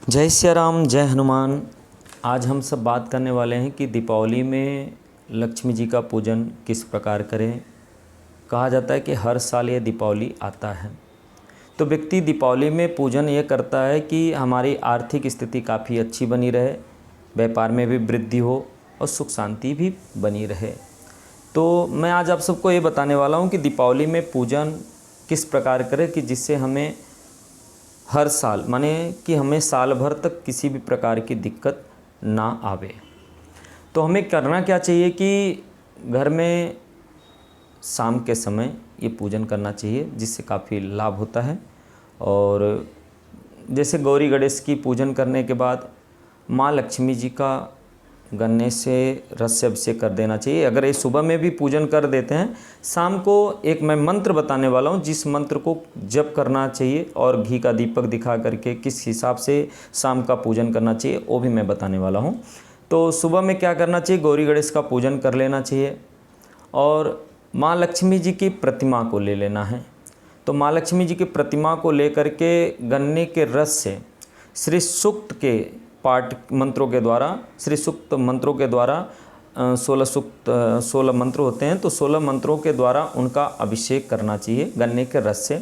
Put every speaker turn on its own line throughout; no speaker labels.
जय सिया राम, जय हनुमान। आज हम सब बात करने वाले हैं कि दीपावली में लक्ष्मी जी का पूजन किस प्रकार करें। कहा जाता है कि हर साल ये दीपावली आता है, तो व्यक्ति दीपावली में पूजन ये करता है कि हमारी आर्थिक स्थिति काफ़ी अच्छी बनी रहे, व्यापार में भी वृद्धि हो और सुख शांति भी बनी रहे। तो मैं आज आप सबको ये बताने वाला हूँ कि दीपावली में पूजन किस प्रकार करें कि जिससे हमें हर साल माने कि हमें साल भर तक किसी भी प्रकार की दिक्कत ना आवे। तो हमें करना क्या चाहिए कि घर में शाम के समय ये पूजन करना चाहिए, जिससे काफ़ी लाभ होता है। और जैसे गौरी गणेश की पूजन करने के बाद माँ लक्ष्मी जी का गन्ने से रस से अभिषेक कर देना चाहिए। अगर ये सुबह में भी पूजन कर देते हैं, शाम को एक मैं मंत्र बताने वाला हूँ, जिस मंत्र को जप करना चाहिए और घी का दीपक दिखा करके किस हिसाब से शाम का पूजन करना चाहिए वो भी मैं बताने वाला हूँ। तो सुबह में क्या करना चाहिए, गौरी गणेश का पूजन कर लेना चाहिए और माँ लक्ष्मी जी की प्रतिमा को ले लेना है। तो माँ लक्ष्मी जी की प्रतिमा को ले करके गन्ने के रस से श्री सूक्त के पाठ मंत्रों के द्वारा, श्री सूक्त मंत्रों के द्वारा 16 मंत्र होते हैं, तो 16 मंत्रों के द्वारा उनका अभिषेक करना चाहिए गन्ने के रस से।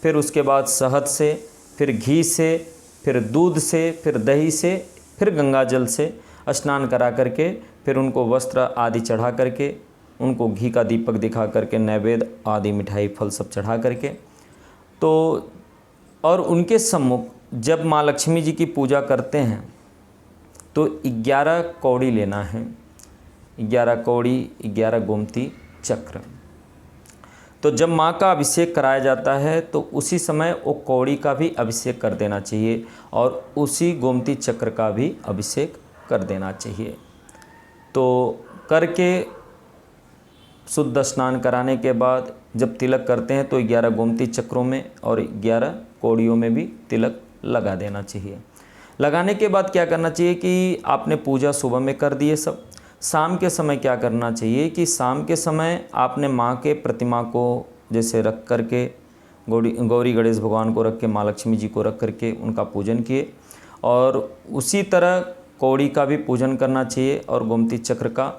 फिर उसके बाद शहद से, फिर घी से, फिर दूध से, फिर दही से, फिर गंगा जल से स्नान करा करके फिर उनको वस्त्र आदि चढ़ा करके उनको घी का दीपक दिखा करके नैवेद्य आदि मिठाई फल सब चढ़ा करके तो और उनके सम्मुख जब माँ लक्ष्मी जी की पूजा करते हैं तो 11 कौड़ी लेना है, 11 कौड़ी, 11 गोमती चक्र। तो जब माँ का अभिषेक कराया जाता है तो उसी समय वो कौड़ी का भी अभिषेक कर देना चाहिए और उसी गोमती चक्र का भी अभिषेक कर देना चाहिए। तो करके शुद्ध स्नान कराने के बाद जब तिलक करते हैं तो 11 गोमती चक्रों में और 11 कौड़ियों में भी तिलक लगा देना चाहिए। लगाने के बाद क्या करना चाहिए कि आपने पूजा सुबह में कर दी है सब, शाम के समय क्या करना चाहिए कि शाम के समय आपने माँ के प्रतिमा को जैसे रख करके गौरी गणेश भगवान को रख के, माँ लक्ष्मी जी को रख करके उनका पूजन किए और उसी तरह कौड़ी का भी पूजन करना चाहिए और गोमती चक्र का।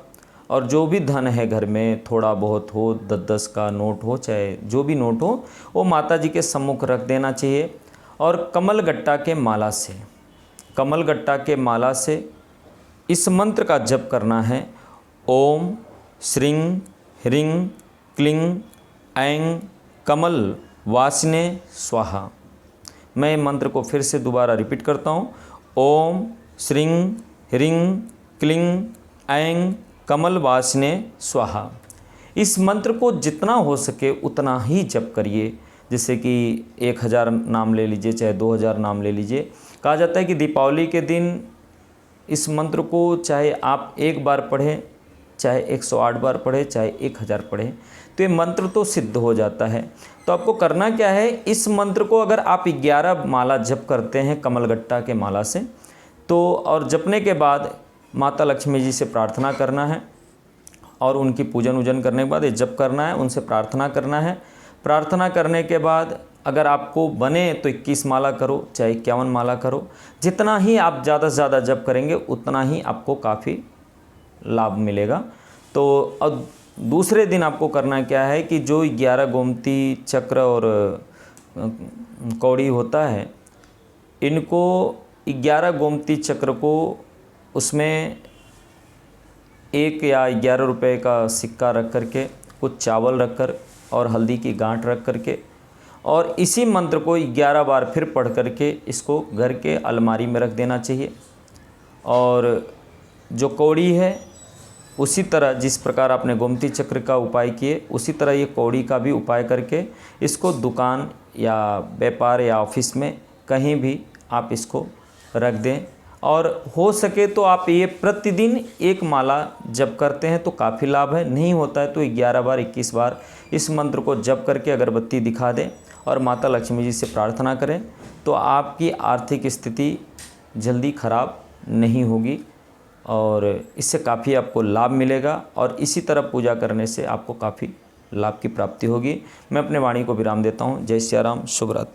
और जो भी धन है घर में, थोड़ा बहुत हो, 10-10 का नोट हो, चाहे जो भी नोट हो, वो माता जी के सम्मुख रख देना चाहिए। और कमल गट्टा के माला से, कमल गट्टा के माला से इस मंत्र का जप करना है, ओम श्रीं ह्रीं क्लीं ऐं कमल वासिने स्वाहा। मैं मंत्र को फिर से दोबारा रिपीट करता हूँ, ओम श्रीं ह्रीं क्लीं ऐं कमल वासिने स्वाहा। इस मंत्र को जितना हो सके उतना ही जप करिए, जैसे कि 1000 नाम ले लीजिए, चाहे 2000 नाम ले लीजिए। कहा जाता है कि दीपावली के दिन इस मंत्र को चाहे आप एक बार पढ़ें, चाहे 108 बार पढ़ें, चाहे 1000 पढ़ें, तो ये मंत्र तो सिद्ध हो जाता है। तो आपको करना क्या है, इस मंत्र को अगर आप 11 माला जप करते हैं कमलगट्टा के माला से, तो और जपने के बाद माता लक्ष्मी जी से प्रार्थना करना है और उनकी पूजन वूजन करने के बाद ये जप करना है, उनसे प्रार्थना करना है। प्रार्थना करने के बाद अगर आपको बने तो 21 माला करो, चाहे 51 माला करो। जितना ही आप ज़्यादा से ज़्यादा जप करेंगे उतना ही आपको काफ़ी लाभ मिलेगा। तो अब दूसरे दिन आपको करना क्या है कि जो 11 गोमती चक्र और कौड़ी होता है, इनको 11 गोमती चक्र को उसमें 1 या 11 रुपए का सिक्का रख करके, कुछ चावल रख कर और हल्दी की गांठ रख करके और इसी मंत्र को 11 बार फिर पढ़ करके इसको घर के अलमारी में रख देना चाहिए। और जो कौड़ी है उसी तरह जिस प्रकार आपने गोमती चक्र का उपाय किए, उसी तरह ये कौड़ी का भी उपाय करके इसको दुकान या व्यापार या ऑफिस में कहीं भी आप इसको रख दें। और हो सके तो आप ये प्रतिदिन 1 माला जप करते हैं तो काफ़ी लाभ है, नहीं होता है तो 11 बार 21 बार इस मंत्र को जप करके अगरबत्ती दिखा दें और माता लक्ष्मी जी से प्रार्थना करें, तो आपकी आर्थिक स्थिति जल्दी खराब नहीं होगी और इससे काफ़ी आपको लाभ मिलेगा और इसी तरह पूजा करने से आपको काफ़ी लाभ की प्राप्ति होगी। मैं अपने वाणी को विराम देता हूँ। जय सिया राम, शुभ रात्रि।